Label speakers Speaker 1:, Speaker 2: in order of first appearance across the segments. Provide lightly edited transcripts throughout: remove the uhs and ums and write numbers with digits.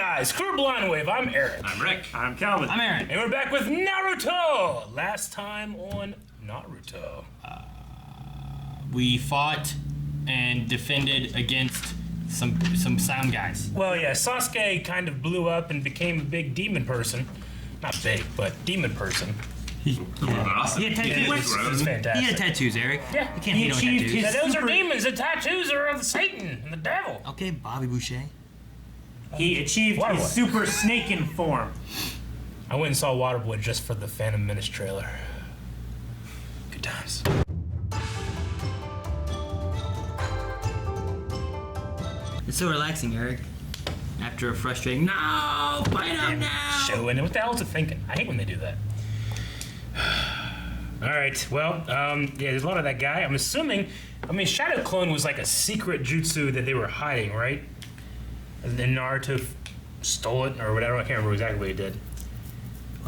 Speaker 1: guys? Screw Blind Wave. I'm Eric.
Speaker 2: I'm Rick.
Speaker 3: I'm Calvin.
Speaker 4: I'm Aaron.
Speaker 1: And we're back with Naruto. Last time on Naruto.
Speaker 4: We fought and defended against some sound guys.
Speaker 1: Well, yeah, Sasuke kind of blew up and became a big demon person. Not big, but demon person.
Speaker 2: Awesome.
Speaker 4: He had tattoos.
Speaker 1: It was fantastic.
Speaker 4: He had tattoos, Eric.
Speaker 1: Yeah.
Speaker 4: You can't hate on tattoos.
Speaker 1: Yeah, those are demons. The tattoos are of the Satan and the devil.
Speaker 4: Okay, Bobby Boucher.
Speaker 3: He achieved
Speaker 1: Waterboy.
Speaker 3: his super snake in form.
Speaker 1: I went and saw Waterboy just for the Phantom Menace trailer. Good times.
Speaker 4: It's so relaxing, Eric. After a frustrating, no, fight him now.
Speaker 1: Showing it. What the hell is it thinking? I hate when they do that. All right. Well, yeah, there's a lot of that guy. I'm assuming. I mean, Shadow Clone was like a secret jutsu that they were hiding, right? And then Naruto stole it or whatever. I can't remember exactly what he did.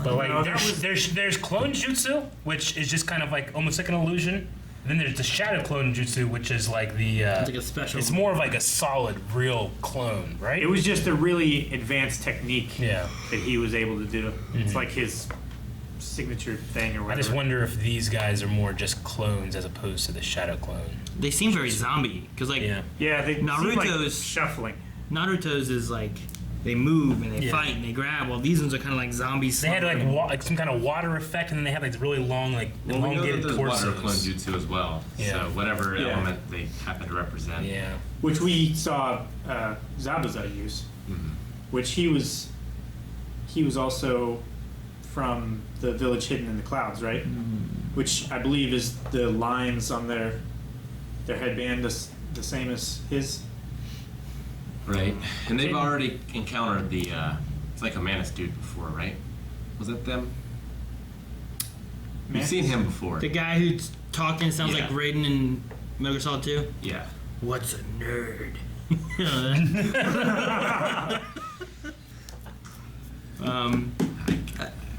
Speaker 1: But like,
Speaker 3: No,
Speaker 1: there's clone jutsu, which is just kind of like almost like an illusion. And then there's the shadow clone jutsu, which is like the.
Speaker 4: It's like a special.
Speaker 1: It's more of like a solid, real clone, right?
Speaker 3: It was just a really advanced technique
Speaker 1: Yeah.
Speaker 3: that he was able to do. It's like his signature thing or
Speaker 1: I
Speaker 3: whatever.
Speaker 1: just wonder if these guys are more just clones as opposed to the shadow clone.
Speaker 4: They seem very zombie because like
Speaker 1: Yeah.
Speaker 3: Yeah, they seem like
Speaker 4: Naruto's-
Speaker 3: shuffling.
Speaker 4: Naruto's is like they move and they
Speaker 1: Yeah.
Speaker 4: fight and they grab. While these ones are kind of like zombies.
Speaker 1: They had like,
Speaker 4: slumbering.
Speaker 1: like some kind of water effect, and then they had like really long, like
Speaker 2: Well, we know that
Speaker 1: elongated
Speaker 2: there's water
Speaker 1: torsos.
Speaker 2: clone jutsu as well.
Speaker 1: Yeah.
Speaker 2: So whatever
Speaker 3: Yeah.
Speaker 2: element they happen to represent.
Speaker 1: Yeah.
Speaker 3: Which we saw Zabuza use. Which he was also from the village hidden in the clouds, right? Which I believe is the lines on their headband the same as his.
Speaker 2: Right. And they've already encountered the, it's like a Manus dude before, right? Was that them? We've seen him before.
Speaker 4: The guy who's talking sounds
Speaker 2: Yeah.
Speaker 4: like Raiden in Metal Gear Solid 2.
Speaker 2: Yeah.
Speaker 4: What's a nerd?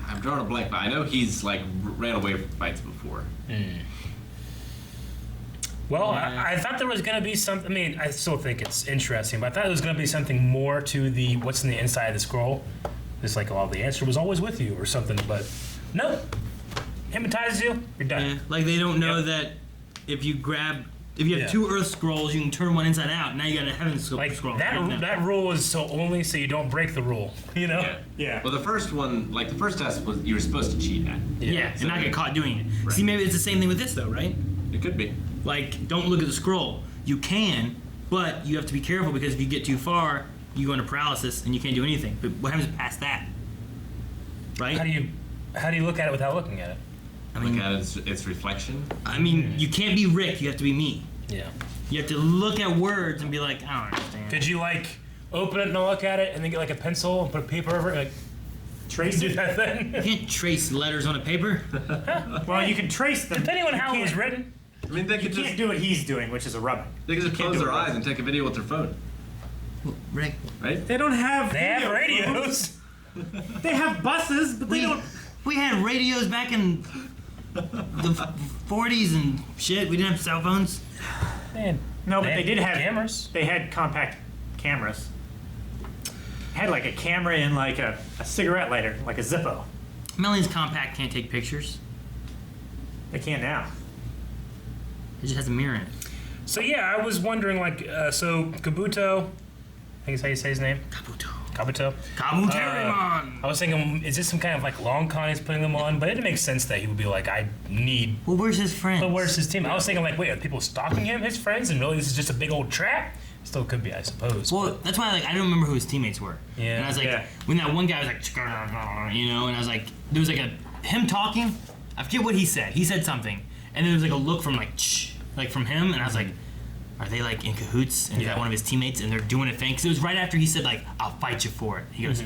Speaker 2: I'm drawing a blank, but I know he's like ran away from fights before.
Speaker 1: Well,
Speaker 4: Yeah.
Speaker 1: I thought there was going to be something. I mean, I still think it's interesting, but I thought there was going to be something more to the what's in the inside of the scroll. Just like, oh, the answer was always with you or something, but no. Hypnotizes you, you're done.
Speaker 4: Yeah, like they don't know
Speaker 1: Yep.
Speaker 4: that if you have
Speaker 1: Yeah.
Speaker 4: two Earth scrolls, you can turn one inside out. Now you got a Heaven
Speaker 1: Like
Speaker 4: scroll.
Speaker 1: that rule is so only so you don't break the rule, you know?
Speaker 2: Yeah.
Speaker 3: Yeah.
Speaker 2: Well, the first one, like the first test was you were supposed to cheat at.
Speaker 4: Yeah, and not get caught doing it.
Speaker 2: Right.
Speaker 4: See, maybe it's the same thing with this though, right?
Speaker 2: It could be.
Speaker 4: Like, don't look at the scroll. You can, but you have to be careful because if you get too far, you go into paralysis and you can't do anything. But what happens past that? Right?
Speaker 1: How do you look at it without looking at it?
Speaker 4: I mean,
Speaker 2: Look at its reflection.
Speaker 4: you can't be Rick. You have to be me.
Speaker 1: Yeah.
Speaker 4: You have to look at words and be like, I don't understand.
Speaker 1: Could you like open it and look at it and then get like a pencil and put a paper over it? Like,
Speaker 3: Trace
Speaker 1: do
Speaker 3: it.
Speaker 1: that thing?
Speaker 4: You can't trace letters on a paper.
Speaker 3: Well, you can trace them.
Speaker 1: Depending on
Speaker 3: You
Speaker 1: how it was
Speaker 3: can't-
Speaker 1: written.
Speaker 2: I mean, they
Speaker 3: You
Speaker 2: could
Speaker 3: can't
Speaker 2: just
Speaker 3: do what he's doing, which is a rubbing.
Speaker 2: close
Speaker 3: do
Speaker 2: their
Speaker 3: it.
Speaker 2: eyes and take a video with their phone,
Speaker 4: Rick.
Speaker 2: right?
Speaker 3: They don't have.
Speaker 1: They have
Speaker 3: video
Speaker 1: radios.
Speaker 3: phones. They have buses, but they don't.
Speaker 4: We had radios back in the 40s and shit. We didn't have cell phones.
Speaker 1: Man,
Speaker 3: No, but they did have
Speaker 1: cameras.
Speaker 3: They had compact cameras. Had like a camera in like a cigarette lighter, like a Zippo.
Speaker 4: Melanie's compact can't take pictures.
Speaker 3: They can now.
Speaker 4: It just has a mirror in it.
Speaker 1: So yeah, I was wondering like, so Kabuto, I think is how you say his name.
Speaker 4: Kabuto.
Speaker 1: Kabuto.
Speaker 4: Kabuterimon!
Speaker 1: I was thinking, is this some kind of like long con he's putting them on? But it didn't make sense that he would be like, I need.
Speaker 4: Well, where's his friends?
Speaker 1: But where's his team? I was thinking like, wait, are people stalking him, his friends, and really this is just a big old trap? Still could be, I suppose.
Speaker 4: Well, that's why like I don't remember who his teammates were.
Speaker 1: Yeah.
Speaker 4: And I was like,
Speaker 3: Yeah.
Speaker 4: when that one guy was like, you know, and I was like, there was like him talking. I forget what he said. He said something, and then there was like a look from like from him, and I was like, are they like in cahoots? And is that one of his teammates? And they're doing a thing. Because it was right after he said like, I'll fight you for it. He goes,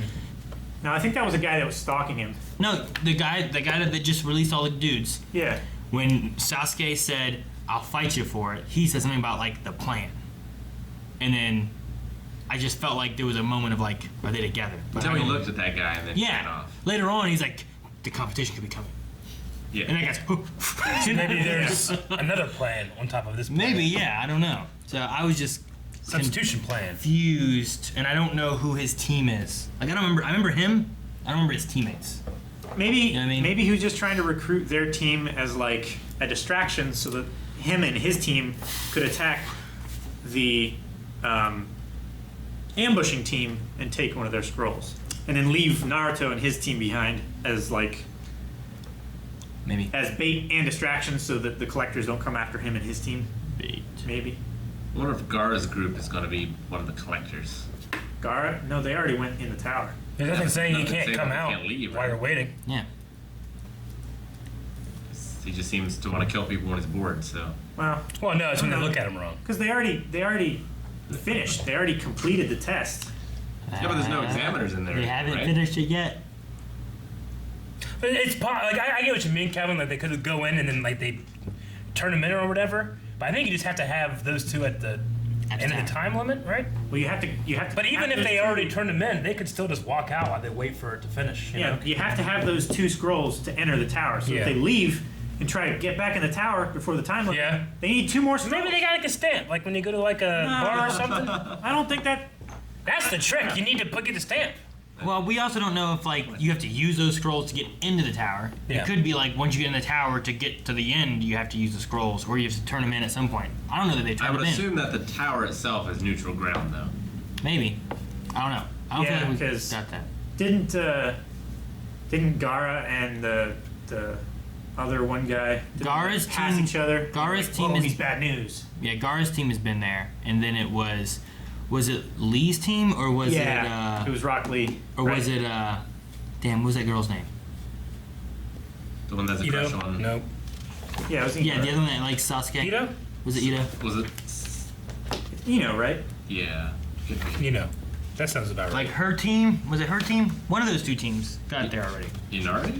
Speaker 3: Now I think that was a guy that was stalking him.
Speaker 4: no, the guy that just released all the dudes.
Speaker 3: Yeah.
Speaker 4: When Sasuke said, I'll fight you for it, he said something about like the plan. And then I just felt like there was a moment of like, are they together? But
Speaker 2: Until
Speaker 4: I
Speaker 2: he
Speaker 4: don't-
Speaker 2: looked at that guy and then ran
Speaker 4: Yeah.
Speaker 2: off.
Speaker 4: Later on, he's like, the competition could be coming.
Speaker 2: Yeah.
Speaker 4: And that guy's,
Speaker 1: Maybe there's another plan on top of this plan.
Speaker 4: maybe, yeah, I don't know. So I was just
Speaker 1: Substitution plan.
Speaker 4: confused, and I don't know who his team is. Like I remember him. I don't remember his teammates.
Speaker 3: Maybe
Speaker 4: You know what I mean?
Speaker 3: maybe he was just trying to recruit their team as like a distraction so that him and his team could attack the ambushing team and take one of their scrolls. And then leave Naruto and his team behind as like
Speaker 4: Maybe.
Speaker 3: as bait and distraction so that the collectors don't come after him and his team.
Speaker 4: Bait.
Speaker 3: Maybe.
Speaker 2: I wonder if Gaara's group is going to be one of the collectors.
Speaker 3: Gara? No, they already went in the tower.
Speaker 1: There's nothing saying he
Speaker 2: Nothing
Speaker 1: can't
Speaker 2: saying
Speaker 1: come
Speaker 2: he
Speaker 1: out
Speaker 2: can't leave,
Speaker 1: while
Speaker 2: right?
Speaker 1: you're waiting.
Speaker 4: Yeah.
Speaker 2: He just seems to want to kill people when he's bored, so.
Speaker 3: Well,
Speaker 1: Well, no, it's when they look at him wrong.
Speaker 3: because they already finished. They already completed the test.
Speaker 2: Yeah, but there's no examiners in there,
Speaker 4: They haven't
Speaker 2: right?
Speaker 4: finished it yet.
Speaker 1: But it's like I get what you mean, Kevin. Like they could go in and then like they turn them in or whatever. But I think you just have to have those two at the
Speaker 4: At the
Speaker 1: end of
Speaker 4: time.
Speaker 1: the time limit, right?
Speaker 3: Well, you have to.
Speaker 1: But even if
Speaker 3: have
Speaker 1: they
Speaker 3: those
Speaker 1: already
Speaker 3: two-
Speaker 1: turned them in, they could still just walk out while they wait for it to finish. You
Speaker 3: Yeah,
Speaker 1: know?
Speaker 3: you have to have those 2 scrolls to enter the tower. So
Speaker 1: Yeah.
Speaker 3: if they leave and try to get back in the tower before the time limit,
Speaker 1: Yeah.
Speaker 3: they need 2 more scrolls.
Speaker 1: Maybe they got like a stamp, like when you go to like a bar or something.
Speaker 3: I don't think that.
Speaker 1: That's the trick. You need to get the stamp.
Speaker 4: Well, we also don't know if like you have to use those scrolls to get into the tower.
Speaker 1: Yeah.
Speaker 4: It could be like once you get in the tower to get to the end, you have to use the scrolls, or you have to turn them in at some point. I don't know that they
Speaker 2: I
Speaker 4: turn
Speaker 2: would
Speaker 4: them in.
Speaker 2: assume that the tower itself is neutral ground, though.
Speaker 4: Maybe. I don't know. I don't
Speaker 3: Yeah,
Speaker 4: feel like we
Speaker 3: 'cause-
Speaker 4: got that.
Speaker 3: Didn't Gara and the other one guy didn't
Speaker 4: Gaara's
Speaker 3: they pass
Speaker 4: team-
Speaker 3: each other?
Speaker 4: Gaara's
Speaker 3: Like,
Speaker 4: team
Speaker 3: "Whoa,
Speaker 4: is-
Speaker 3: he's bad news.
Speaker 4: Yeah, Gaara's team has been there, and then it was it Lee's team or was
Speaker 3: Yeah,
Speaker 4: it
Speaker 3: it was Rock Lee.
Speaker 4: or was it damn, what was that girl's name?
Speaker 2: The one that's a crush on.
Speaker 1: Nope.
Speaker 3: Yeah, it was
Speaker 4: Yeah,
Speaker 3: Ino.
Speaker 4: the other one that like Sasuke.
Speaker 1: Ito?
Speaker 4: Was it Ito?
Speaker 2: Was it?
Speaker 3: Ino, right?
Speaker 2: Yeah. Could be.
Speaker 1: You know, that sounds about right.
Speaker 4: Like her team? Was it her team? One of those 2 teams got there already.
Speaker 2: Inari?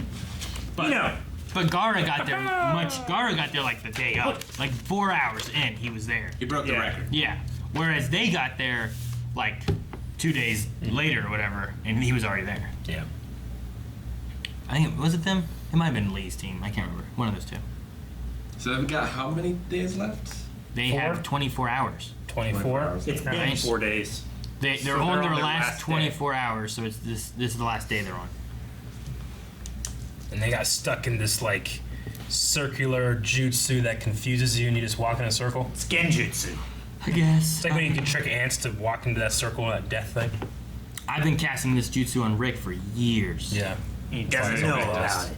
Speaker 4: But
Speaker 3: Ino.
Speaker 4: But Gaara got there Gaara got there like the day up. Like 4 hours in, he was there.
Speaker 2: He broke the
Speaker 3: Yeah.
Speaker 2: record.
Speaker 4: Yeah. Whereas they got there like 2 days later or whatever, and he was already there.
Speaker 1: yeah.
Speaker 4: I think was it them? It might have been Lee's team. I can't remember. One of those 2.
Speaker 2: So they've got how many days left?
Speaker 4: They
Speaker 1: 4?
Speaker 4: have 24 hours.
Speaker 1: 24.
Speaker 3: It's been
Speaker 4: Nice.
Speaker 3: 4 days.
Speaker 4: They're
Speaker 3: So
Speaker 4: on
Speaker 3: they're
Speaker 4: their
Speaker 3: on their
Speaker 4: last
Speaker 3: last day.
Speaker 4: 24 hours, so it's this is the last day they're on.
Speaker 1: And they got stuck in this like circular jutsu that confuses you, and you just walk in a circle.
Speaker 3: It's Genjutsu.
Speaker 4: I guess.
Speaker 1: It's like when you can trick ants to walk into that circle, that death thing.
Speaker 4: I've been casting this jutsu on Rick for years.
Speaker 1: Yeah.
Speaker 3: He
Speaker 1: Why
Speaker 3: doesn't
Speaker 1: is
Speaker 3: know
Speaker 1: it
Speaker 3: about
Speaker 1: lost?
Speaker 3: it.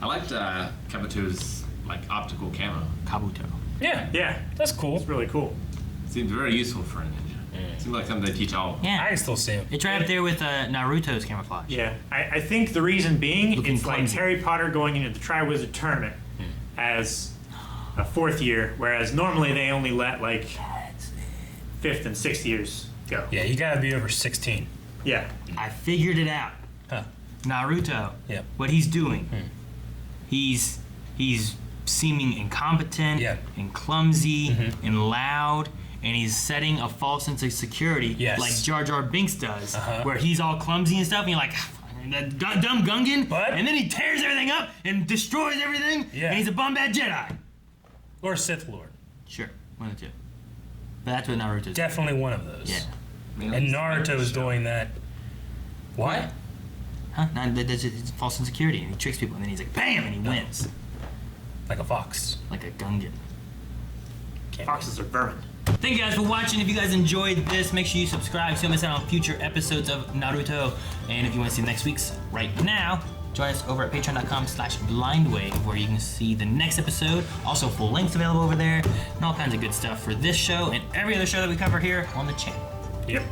Speaker 2: I liked Kabuto's like optical camo.
Speaker 4: Kabuto.
Speaker 1: Yeah.
Speaker 3: Yeah,
Speaker 1: That's cool.
Speaker 3: it's really cool.
Speaker 2: Seems very useful for a ninja. Seems like something they teach all of them.
Speaker 4: Yeah.
Speaker 1: I can still see him.
Speaker 4: It's right up there with Naruto's camouflage.
Speaker 3: Yeah, I think the reason being
Speaker 4: Looking
Speaker 3: it's like
Speaker 4: clumsy.
Speaker 3: Harry Potter going into the Triwizard Tournament as a 4th year, whereas normally they only let like 5th and 6th years go.
Speaker 1: Yeah, you gotta be over 16.
Speaker 3: Yeah.
Speaker 4: I figured it out.
Speaker 1: Huh.
Speaker 4: Naruto.
Speaker 1: Yeah.
Speaker 4: What he's doing. He's seeming incompetent
Speaker 1: Yeah.
Speaker 4: and clumsy and loud, and he's setting a false sense of security
Speaker 1: Yes.
Speaker 4: like Jar Jar Binks does,
Speaker 1: Uh-huh.
Speaker 4: where he's all clumsy and stuff, and you're like, that dumb Gungan,
Speaker 1: But-
Speaker 4: and then he tears everything up and destroys everything,
Speaker 1: Yeah.
Speaker 4: and he's a bad Jedi.
Speaker 1: Or Sith Lord.
Speaker 4: Sure, one of the 2. But that's what Naruto's doing.
Speaker 1: Definitely one of those.
Speaker 4: Yeah.
Speaker 2: Man,
Speaker 1: And
Speaker 2: it's
Speaker 1: Naruto
Speaker 2: like
Speaker 1: is
Speaker 2: a show.
Speaker 1: doing that. What?
Speaker 4: Huh? No, that's just false insecurity, and he tricks people, and then he's like, bam, and he wins.
Speaker 1: Like a fox.
Speaker 4: Like a Gungan.
Speaker 3: Foxes are vermin.
Speaker 4: Thank you guys for watching. If you guys enjoyed this, make sure you subscribe so you don't miss out on future episodes of Naruto. And if you want to see next week's right now, join us over at patreon.com/blindwave, where you can see the next episode. Also, full links available over there, and all kinds of good stuff for this show and every other show that we cover here on the channel.
Speaker 3: Yep.